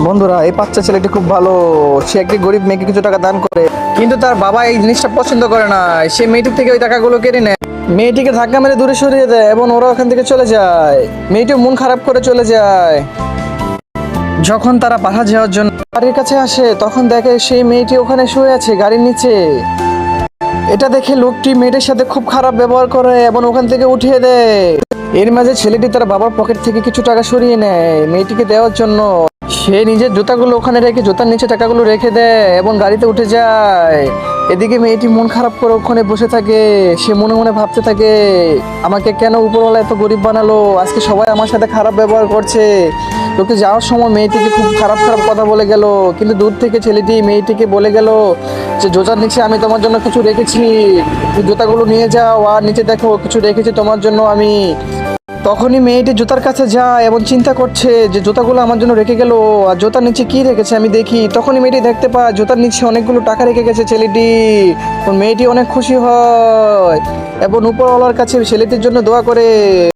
বন্ধুরা, এই বাচ্চা ছেলেটি খুব ভালো। সে একটি গরিব মেয়েকে কিছু টাকা দান করে, কিন্তু তার বাবা এই জিনিসটা পছন্দ করে না। সে মেয়েটির থেকে ওই টাকাগুলো কেড়ে নেয়, মেয়েটিকে ধাক্কা মেরে দূরে সরিয়ে দেয় এবং ওরা ওখান থেকে চলে যায়। মেয়েটি মন খারাপ করে চলে যায়। যখন তারা বাসা যাওয়ার জন্য বাড়ির কাছে আসে, তখন দেখে সেই মেয়েটি ওখানে শুয়ে আছে গাড়ির নিচে। এটা দেখে লোকটি মেয়েটির সাথে খুব খারাপ ব্যবহার করে এবং ওখান থেকে উঠিয়ে দেয়। এর মাঝে ছেলেটি তার বাবার পকেট থেকে কিছু টাকা সরিয়ে নেয় মেয়েটিকে দেওয়ার জন্য। সে নিজের জুতাগুলো ওখানে রেখে জুতার নিচে টাকাগুলো রেখে দেয় এবং গাড়িতে উঠে যায়। এদিকে মেয়েটি মন খারাপ করে ওখানে বসে থাকে। সে মনে মনে ভাবতে থাকে, আমাকে কেন উপরওয়ালা এত গরিব বানালো, আজকে সবাই আমার সাথে খারাপ ব্যবহার করছে। লোকে যাওয়ার সময় মেয়েটিকে খুব খারাপ খারাপ কথা বলে গেল, কিন্তু দূর থেকে ছেলেটি মেয়েটিকে বলে গেল যে জুতার নিচে আমি তোমার জন্য কিছু রেখেছি, তুমি জুতাগুলো নিয়ে যাও আর নিচে দেখো কিছু রেখেছি তোমার জন্য আমি। তখনই মেয়েটি জুতার কাছে যায় এবং চিন্তা করছে যে জুতাগুলো আমার জন্য রেখে গেল, আর জুতার নিচে কি রেখেছে আমি দেখি। তখনই মেয়েটি দেখতে পায় জুতার নিচে অনেকগুলো টাকা রেখে গেছে ছেলেটি। মেয়েটি অনেক খুশি হয় এবং উপরওয়ালার কাছে ছেলেটির জন্য দোয়া করে।